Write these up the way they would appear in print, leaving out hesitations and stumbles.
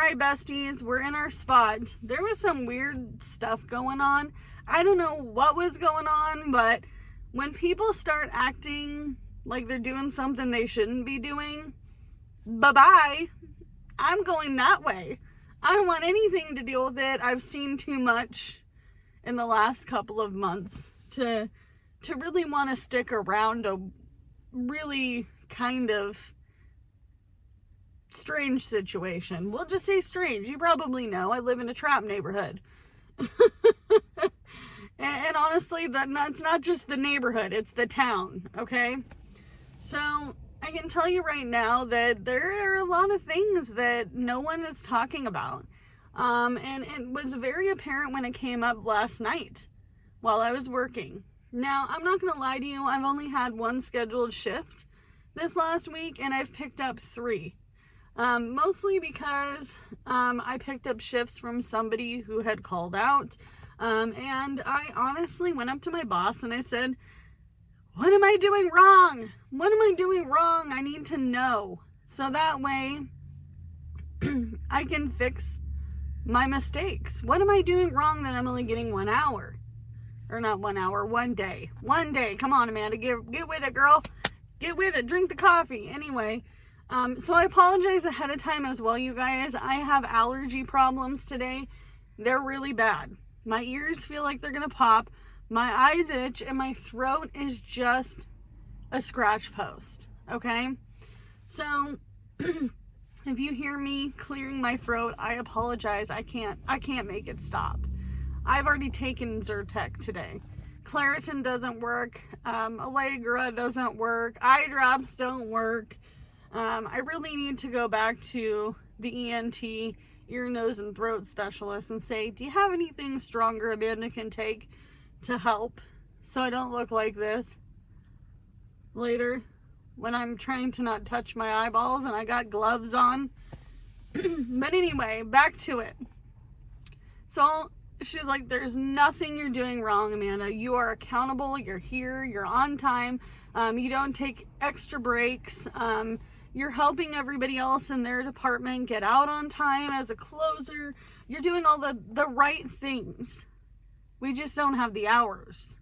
right, besties, we're in our spot. There was some weird stuff going on. I don't know what was going on, but when people start acting like they're doing something they shouldn't be doing, bye-bye. I'm going that way. I don't want anything to deal with it. I've seen too much in the last couple of months to really want to stick around a really kind of strange situation. We'll just say strange. You probably know I live in a trap neighborhood. and honestly, it's not just the neighborhood, it's the town, okay? So I can tell you right now that there are a lot of things that no one is talking about. And it was very apparent when it came up last night while I was working. Now, I'm not going to lie to you, I've only had one scheduled shift this last week, and I've picked up 3. Mostly because I picked up shifts from somebody who had called out. And I honestly went up to my boss and I said, what am I doing wrong? What am I doing wrong? I need to know. So that way I can fix my mistakes. What am I doing wrong that I'm only getting 1 hour? Or not 1 hour, 1 day. 1 day. Come on, Amanda. Get with it, girl. Get with it. Drink the coffee. Anyway. So I apologize ahead of time as well, you guys. I have allergy problems today. They're really bad. My ears feel like they're going to pop. My eyes itch and my throat is just a scratch post. Okay? So if you hear me clearing my throat, I apologize. I can't make it stop. I've already taken Zyrtec today. Claritin doesn't work. Allegra doesn't work. Eye drops don't work. I really need to go back to the ENT, ear, nose, and throat specialist and say, do you have anything stronger Amanda can take to help so I don't look like this later when I'm trying to not touch my eyeballs and I got gloves on? But anyway, back to it. So she's like, there's nothing you're doing wrong, Amanda. You are accountable. You're here. You're on time. You don't take extra breaks. You're helping everybody else in their department get out on time as a closer. You're doing all the right things. We just don't have the hours.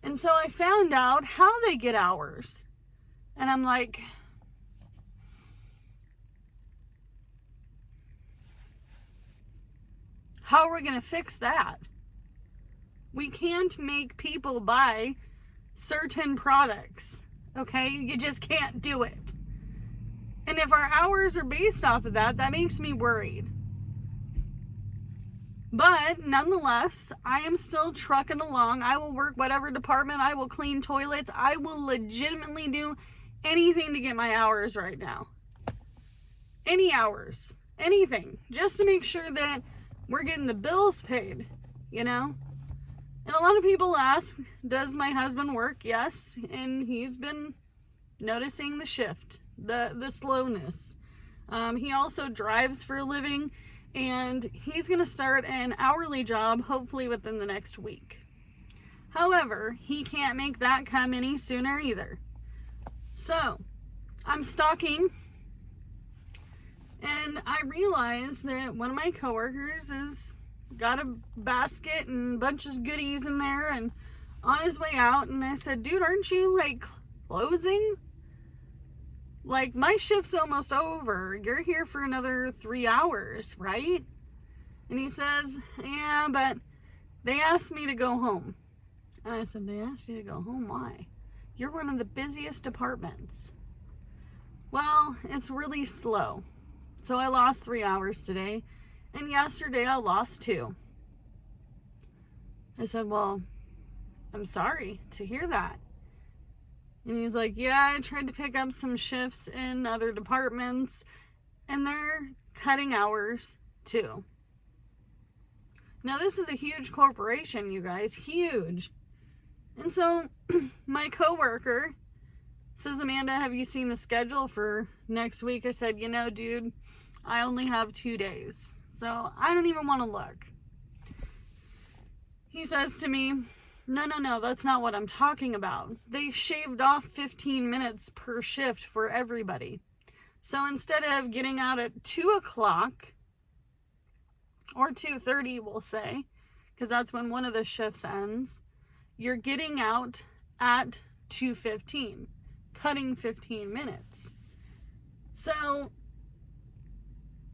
And so I found out how they get hours. And I'm like, how are we going to fix that? We can't make people buy certain products. Okay? You just can't do it. And if our hours are based off of that, that makes me worried. But nonetheless, I am still trucking along. I will work whatever department. I will clean toilets. I will legitimately do anything to get my hours right now. Any hours. Anything. Just to make sure that we're getting the bills paid, you know? And a lot of people ask, does my husband work? Yes. And he's been noticing the shift. The slowness. He also drives for a living, and he's going to start an hourly job hopefully within the next week. However, he can't make that come any sooner either. So, I'm stalking, and I realized that one of my coworkers has got a basket and a bunch of goodies in there and on his way out, and I said, dude, aren't you like closing? Like, my shift's almost over. You're here for another 3 hours, right? And he says, yeah, but they asked me to go home. And I said, they asked you to go home? Why? You're one of the busiest departments. Well, it's really slow. So I lost 3 hours today. And yesterday I lost 2. I said, well, I'm sorry to hear that. And he's like, yeah, I tried to pick up some shifts in other departments, and they're cutting hours too. Now, this is a huge corporation, you guys, huge. And so my coworker says, Amanda, have you seen the schedule for next week? I said, you know, dude, I only have 2 days, so I don't even want to look. He says to me, no, that's not what I'm talking about. They shaved off 15 minutes per shift for everybody. So instead of getting out at 2 o'clock or 2:30, we'll say, because that's when one of the shifts ends, you're getting out at 2:15, cutting 15 minutes. So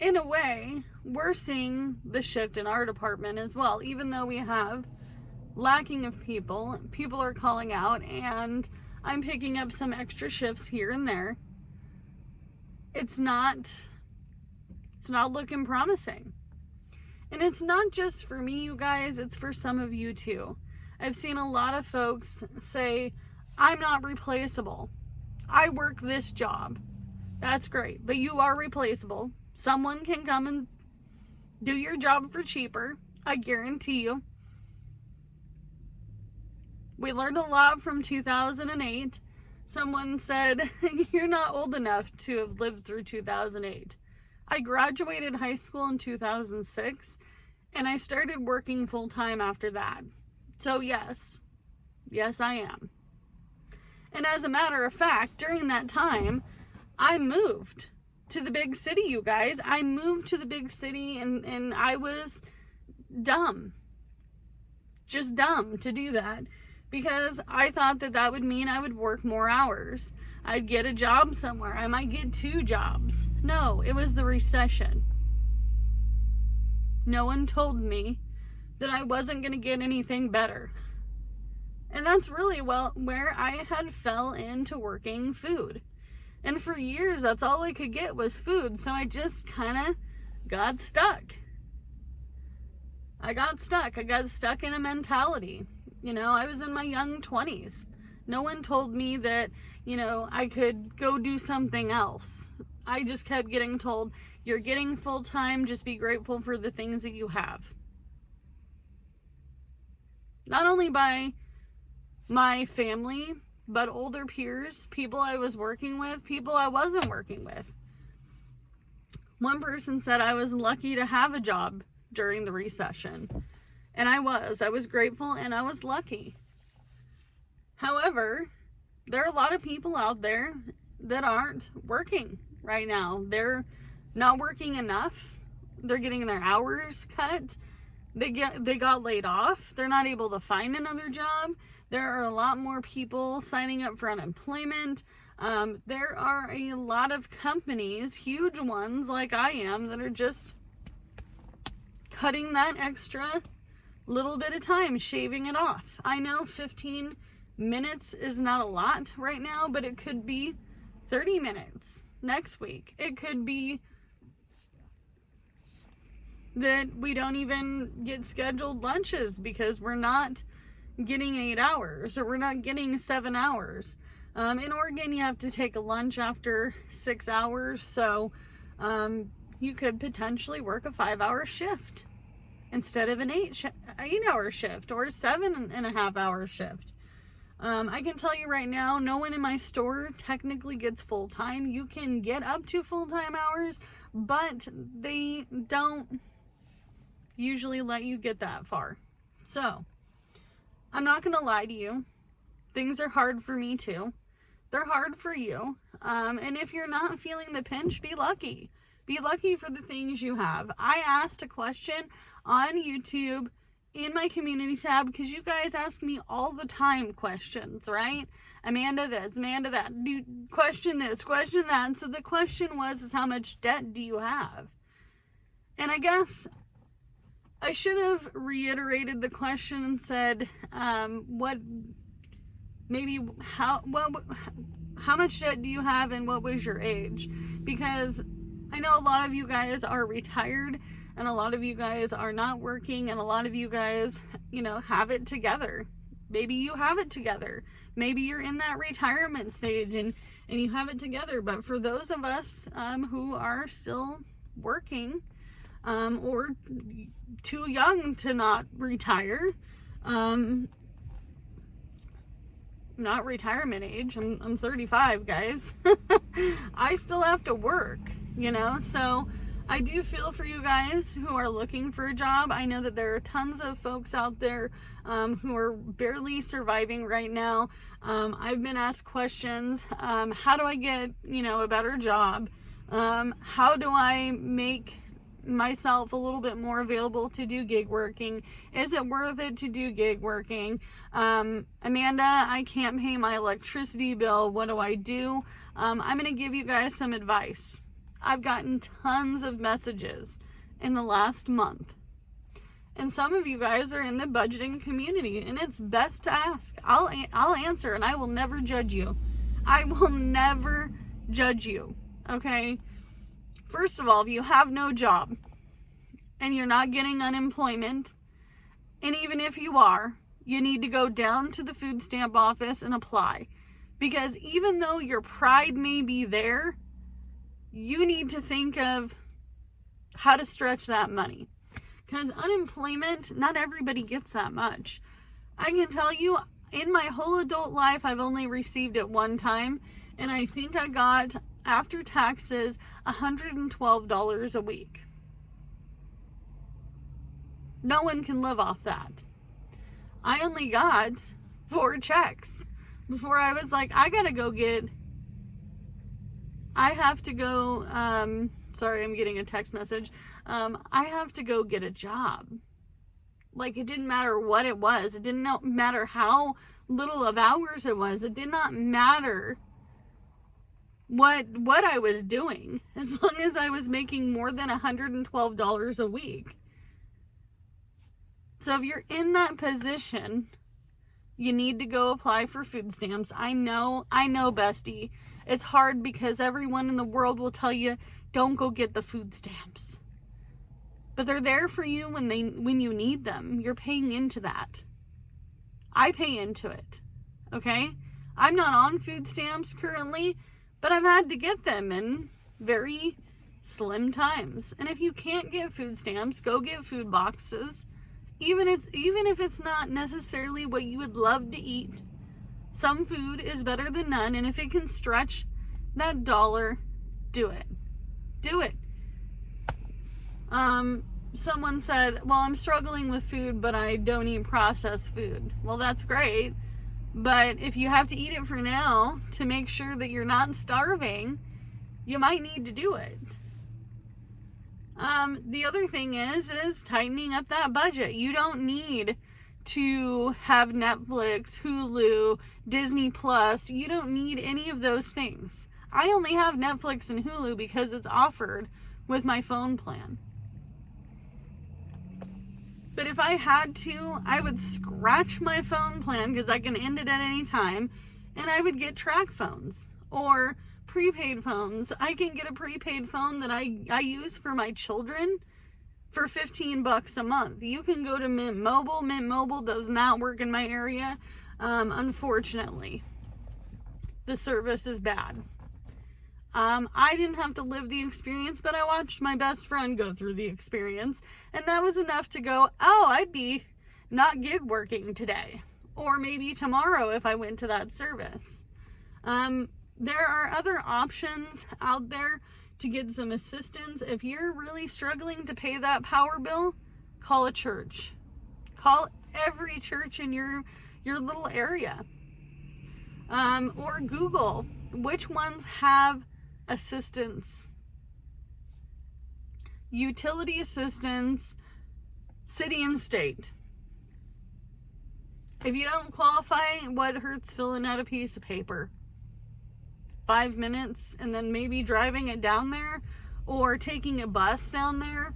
in a way, we're seeing the shift in our department as well. Even though we have lacking of people are calling out, and I'm picking up some extra shifts here and there. It's not looking promising. And it's not just for me, you guys, it's for some of you too. I've seen a lot of folks say, I'm not replaceable. I work this job. That's great, but you are replaceable. Someone can come and do your job for cheaper. I guarantee you. We learned a lot from 2008. Someone said, you're not old enough to have lived through 2008. I graduated high school in 2006, and I started working full-time after that. So yes, I am. And as a matter of fact, during that time, I moved to the big city, you guys. I moved to the big city, and I was dumb. Just dumb to do that. Because I thought that would mean I would work more hours. I'd get a job somewhere. I might get 2 jobs. No, it was the recession. No one told me that I wasn't going to get anything better. And that's really where I had fell into working food. And for years, that's all I could get was food. So I just kind of got stuck. I got stuck in a mentality. You know, I was in my young 20s. No one told me that, I could go do something else. I just kept getting told, you're getting full-time, just be grateful for the things that you have. Not only by my family, but older peers, people I was working with, people I wasn't working with. One person said I was lucky to have a job during the recession. And I was grateful, and I was lucky. However, there are a lot of people out there that aren't working right now. They're not working enough. They're getting their hours cut. They got laid off. They're not able to find another job. There are a lot more people signing up for unemployment. There are a lot of companies, huge ones like I am, that are just cutting that extra little bit of time, shaving it off. I know 15 minutes is not a lot right now, but it could be 30 minutes next week. It could be that we don't even get scheduled lunches because we're not getting 8 hours, or we're not getting 7 hours. In Oregon, you have to take a lunch after 6 hours, so you could potentially work a 5-hour shift instead of an 8-hour shift, or a 7.5-hour shift. I can tell you right now, no one in my store technically gets full-time. You can get up to full-time hours, but they don't usually let you get that far. So, I'm not going to lie to you. Things are hard for me too. They're hard for you. And if you're not feeling the pinch, be lucky. Be lucky for the things you have. I asked a question on YouTube in my community tab, because you guys ask me all the time questions, right? Amanda this, Amanda that, question this, question that. And so the question is how much debt do you have? And I guess I should have reiterated the question and said, how much debt do you have, and what was your age? Because I know a lot of you guys are retired, and a lot of you guys are not working, and a lot of you guys, have it together. Maybe you have it together. Maybe you're in that retirement stage and you have it together. But for those of us who are still working, or too young to not retire, not retirement age, I'm 35, guys. I still have to work, so I do feel for you guys who are looking for a job. I know that there are tons of folks out there who are barely surviving right now. I've been asked questions, how do I get, a better job? How do I make myself a little bit more available to do gig working? Is it worth it to do gig working? Amanda, I can't pay my electricity bill. What do I do? I'm going to give you guys some advice. I've gotten tons of messages in the last month. And some of you guys are in the budgeting community, and it's best to ask. I'll answer, and I will never judge you. I will never judge you, okay? First of all, if you have no job and you're not getting unemployment, and even if you are, you need to go down to the food stamp office and apply. Because even though your pride may be there, you need to think of how to stretch that money. Because unemployment, not everybody gets that much. I can tell you, in my whole adult life, I've only received it one time. And I think I got, after taxes, $112 a week. No one can live off that. I only got 4 checks before I was like, I have to go, sorry, I'm getting a text message. I have to go get a job. Like, it didn't matter what it was. It didn't matter how little of hours it was. It did not matter what I was doing, as long as I was making more than $112 a week. So if you're in that position, you need to go apply for food stamps. I know, bestie. It's hard because everyone in the world will tell you, don't go get the food stamps. But they're there for you when you need them. You're paying into that. I pay into it. Okay? I'm not on food stamps currently, but I've had to get them in very slim times. And if you can't get food stamps, go get food boxes. Even if it's not necessarily what you would love to eat, some food is better than none. And if it can stretch that dollar, do it. Do it. Someone said, well, I'm struggling with food, but I don't eat processed food. Well, that's great. But if you have to eat it for now to make sure that you're not starving, you might need to do it. The other thing is tightening up that budget. You don't need to have Netflix, Hulu, Disney Plus. You don't need any of those things. I only have Netflix and Hulu because it's offered with my phone plan. But if I had to, I would scratch my phone plan because I can end it at any time, and I would get track phones or prepaid phones. I can get a prepaid phone that I use for my children for $15 a month. You can go to Mint Mobile. Mint Mobile does not work in my area, unfortunately. The service is bad. I didn't have to live the experience, but I watched my best friend go through the experience, and that was enough to go, oh, I'd be not gig working today, or maybe tomorrow if I went to that service. There are other options out there to get some assistance. If you're really struggling to pay that power bill, call a church. Call every church in your little area. Or Google which ones have assistance. Utility assistance, city and state. If you don't qualify, what hurts filling out a piece of paper? 5 minutes, and then maybe driving it down there or taking a bus down there.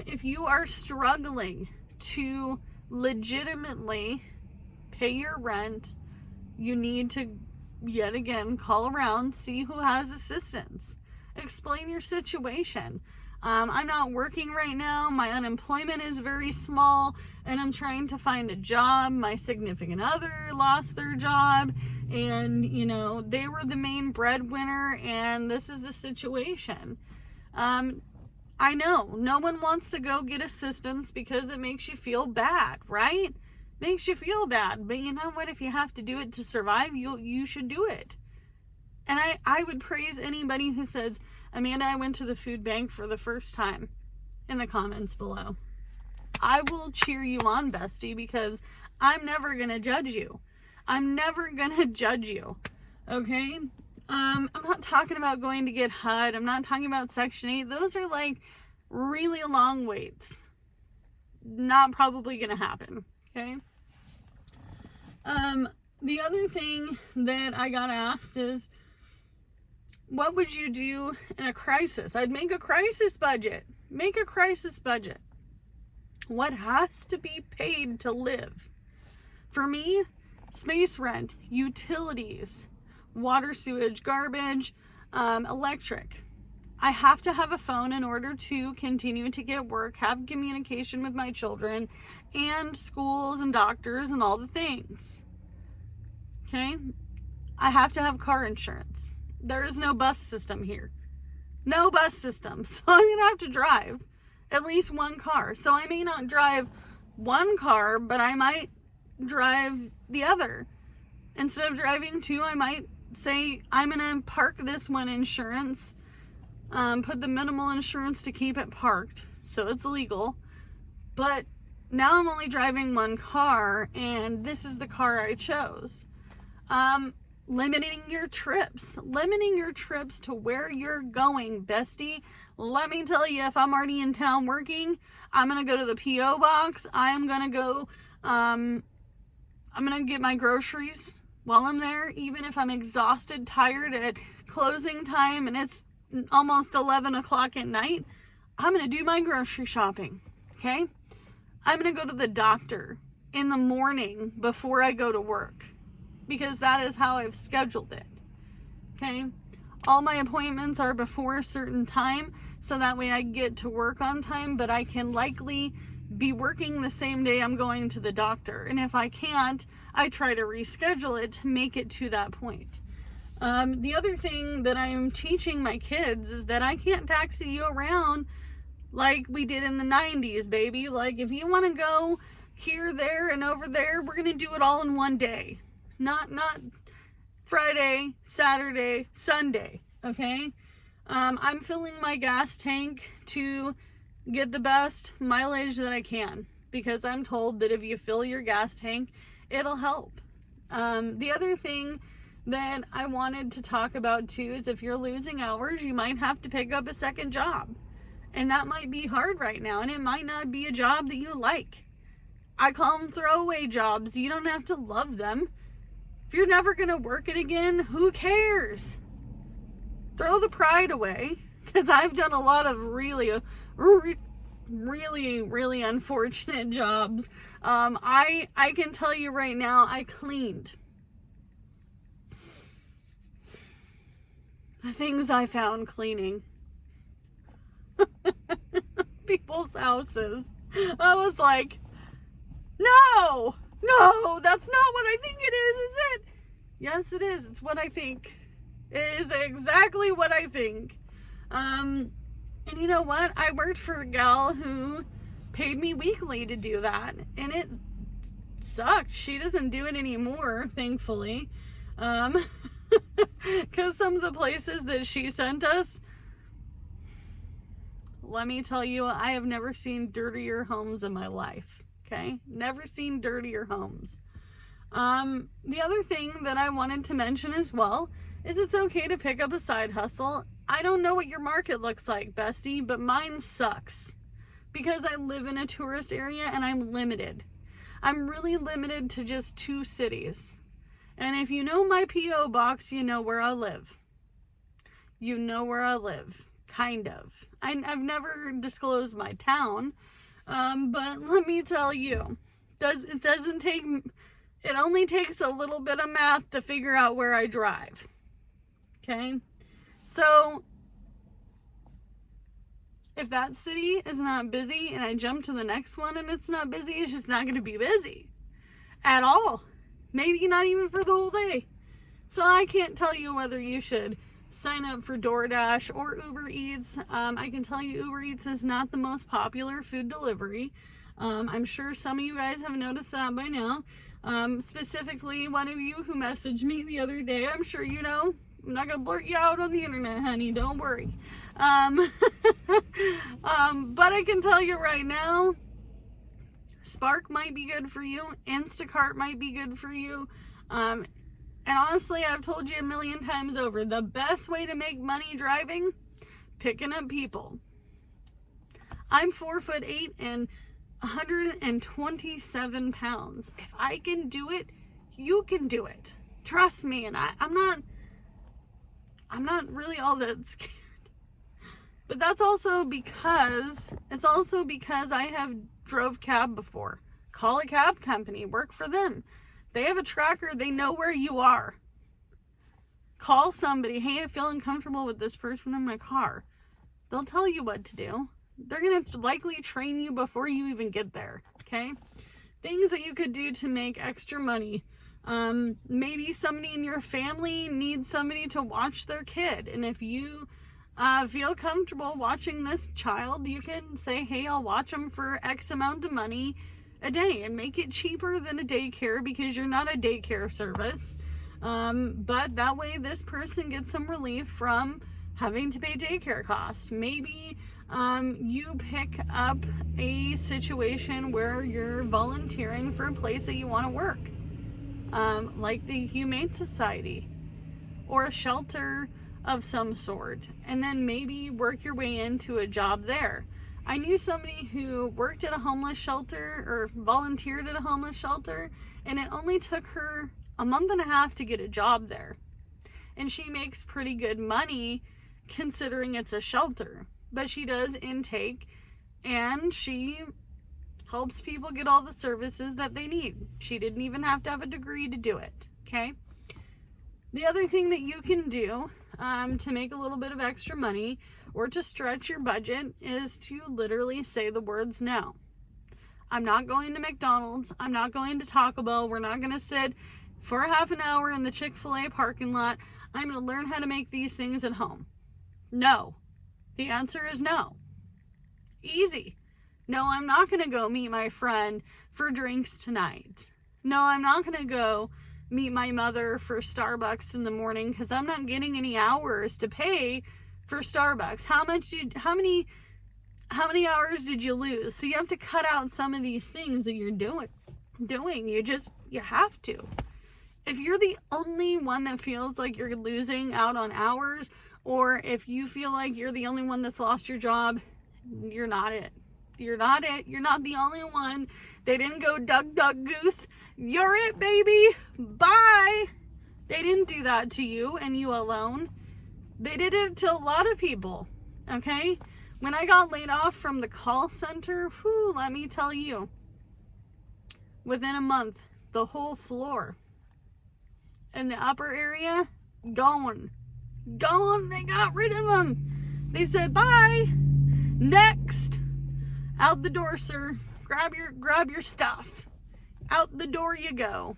If you are struggling to legitimately pay your rent, you need to yet again call around, see who has assistance, explain your situation. I'm not working right now, my unemployment is very small, and I'm trying to find a job. My significant other lost their job, and they were the main breadwinner, and this is the situation. I know no one wants to go get assistance because it makes you feel bad, right? Makes you feel bad, but you know what? If you have to do it to survive, you should do it. And I would praise anybody who says, Amanda, I went to the food bank for the first time, in the comments below. I will cheer you on, bestie, because I'm never gonna judge you. I'm never gonna judge you, okay? I'm not talking about going to get HUD. I'm not talking about Section 8. Those are like really long waits. Not probably going to happen. Okay. The other thing that I got asked is, what would you do in a crisis? I'd make a crisis budget. Make a crisis budget. What has to be paid to live? For me, space rent, utilities, water, sewage, garbage, electric. I have to have a phone in order to continue to get work, have communication with my children, and schools and doctors and all the things. Okay? I have to have car insurance. There is no bus system here. No bus system. So I'm going to have to drive at least one car. So I may not drive one car, but I might drive the other. Instead of driving two, I might say, I'm going to park this one insurance, put the minimal insurance to keep it parked, so it's legal. But now I'm only driving one car, and this is the car I chose. Limiting your trips to where you're going, bestie. Let me tell you, if I'm already in town working, I'm going to go to the P.O. box. I'm going to go, I'm going to get my groceries while I'm there, even if I'm exhausted, tired at closing time and it's almost 11 o'clock at night. I'm going to do my grocery shopping. Okay. I'm going to go to the doctor in the morning before I go to work, because that is how I've scheduled it. Okay. All my appointments are before a certain time, so that way I get to work on time, but I can likely be working the same day I'm going to the doctor. And if I can't, I try to reschedule it to make it to that point. The other thing that I'm teaching my kids is that I can't taxi you around like we did in the 90s, baby. Like, if you want to go here, there, and over there, we're going to do it all in one day. Not Friday, Saturday, Sunday, okay? I'm filling my gas tank to get the best mileage that I can, because I'm told that if you fill your gas tank, it'll help. The other thing that I wanted to talk about too is, if you're losing hours, you might have to pick up a second job. And that might be hard right now, and it might not be a job that you like. I call them throwaway jobs. You don't have to love them. If you're never going to work it again, who cares? Throw the pride away, because I've done a lot of really unfortunate jobs. I can tell you right now, I cleaned. The things I found cleaning people's houses. I was like, no, that's not what I think it is it? Yes, it is. It's what I think. It is exactly what I think. And you know what? I worked for a gal who paid me weekly to do that, and it sucked. She doesn't do it anymore, thankfully. Because some of the places that she sent us, let me tell you, I have never seen dirtier homes in my life. Okay? Never seen dirtier homes. The other thing that I wanted to mention as well is, it's okay to pick up a side hustle. I don't know what your market looks like, bestie, but mine sucks, because I live in a tourist area and I'm limited. I'm really limited to just 2 cities. And if you know my P.O. box, you know where I live. You know where I live. Kind of. I've never disclosed my town, but let me tell you, it only takes a little bit of math to figure out where I drive. Okay? So, if that city is not busy and I jump to the next one and it's not busy, it's just not going to be busy at all. Maybe not even for the whole day. So I can't tell you whether you should sign up for DoorDash or Uber Eats. I can tell you Uber Eats is not the most popular food delivery. I'm sure some of you guys have noticed that by now. Specifically, one of you who messaged me the other day, I'm sure you know. I'm not going to blurt you out on the internet, honey. Don't worry. But I can tell you right now, Spark might be good for you. Instacart might be good for you. And honestly, I've told you a million times over, the best way to make money driving, picking up people. I'm 4'8" and 127 pounds. If I can do it, you can do it. Trust me. And I'm not really all that scared. But it's also because I have drove cab before. Call a cab company, work for them. They have a tracker, they know where you are. Call somebody, hey, I feel uncomfortable with this person in my car. They'll tell you what to do. They're going to likely train you before you even get there, okay? Things that you could do to make extra money. Maybe somebody in your family needs somebody to watch their kid. And if you feel comfortable watching this child, you can say, hey, I'll watch them for X amount of money a day and make it cheaper than a daycare because you're not a daycare service. But that way this person gets some relief from having to pay daycare costs. Maybe you pick up a situation where you're volunteering for a place that you want to work, like the Humane Society or a shelter of some sort, and then maybe work your way into a job there. I knew somebody who worked at a homeless shelter or volunteered at a homeless shelter, and it only took her a month and a half to get a job there. And she makes pretty good money considering it's a shelter. But she does intake and she helps people get all the services that they need. She didn't even have to have a degree to do it, okay? The other thing that you can do to make a little bit of extra money or to stretch your budget is to literally say the words no. I'm not going to McDonald's. I'm not going to Taco Bell. We're not going to sit for a half an hour in the Chick-fil-A parking lot. I'm going to learn how to make these things at home. No. The answer is no. Easy. No, I'm not going to go meet my friend for drinks tonight. No, I'm not going to go meet my mother for Starbucks in the morning because I'm not getting any hours to pay for Starbucks. How many hours did you lose? So you have to cut out some of these things that you're doing. You have to. If you're the only one that feels like you're losing out on hours, or if you feel like you're the only one that's lost your job, you're not it. You're not it. You're not the only one. They didn't go duck, duck, goose. You're it, baby. Bye. They didn't do that to you and you alone. They did it to a lot of people, okay? When I got laid off from the call center, let me tell you, within a month, the whole floor in the upper area, gone. They got rid of them. They said, bye. Next. Out the door, sir. Grab your stuff. Out the door you go.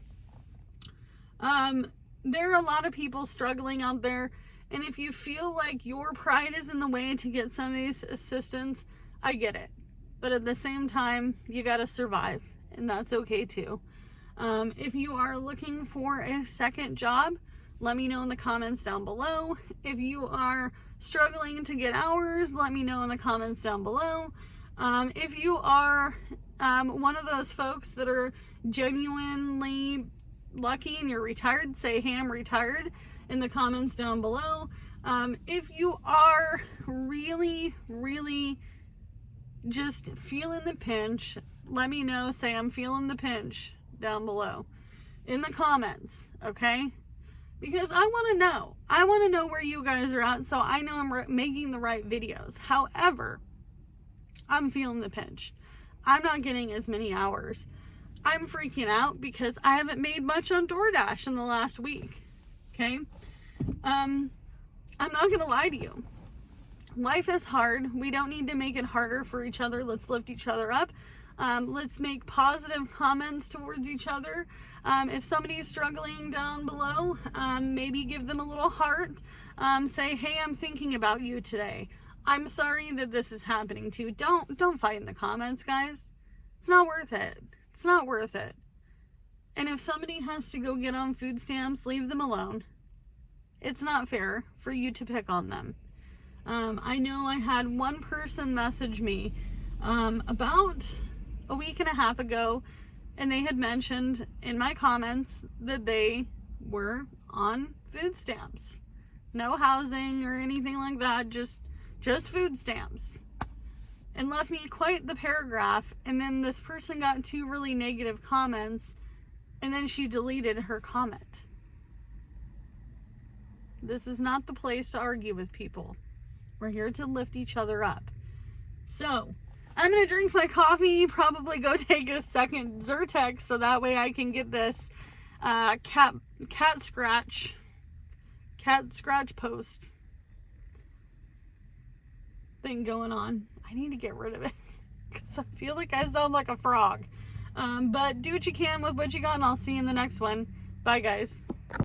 There are a lot of people struggling out there. And if you feel like your pride is in the way to get some of these assistance, I get it. But at the same time, you got to survive. And that's okay too. If you are looking for a second job, let me know in the comments down below. If you are struggling to get hours, let me know in the comments down below. If you are one of those folks that are genuinely lucky and you're retired, say, hey, I'm retired in the comments down below. If you are really, really just feeling the pinch, let me know. Say, I'm feeling the pinch down below in the comments, okay? Because I want to know. I want to know where you guys are at so I know I'm making the right videos. However, I'm feeling the pinch. I'm not getting as many hours. I'm freaking out because I haven't made much on DoorDash in the last week. Okay? I'm not going to lie to you. Life is hard. We don't need to make it harder for each other. Let's lift each other up. Let's make positive comments towards each other. If somebody is struggling down below, maybe give them a little heart. Say, hey, I'm thinking about you today. I'm sorry that this is happening to you. Don't fight in the comments, guys. It's not worth it. It's not worth it. And if somebody has to go get on food stamps, leave them alone. It's not fair for you to pick on them. I know I had one person message me about a week and a half ago, and they had mentioned in my comments that they were on food stamps. No housing or anything like that, just food stamps. And left me quite the paragraph, and then this person got 2 really negative comments, and then she deleted her comment. This is not the place to argue with people. We're here to lift each other up. So, I'm going to drink my coffee, probably go take a second Zyrtec so that way I can get this cat scratch post thing going on. I need to get rid of it because I feel like I sound like a frog. But do what you can with what you got, and I'll see you in the next one. Bye, guys.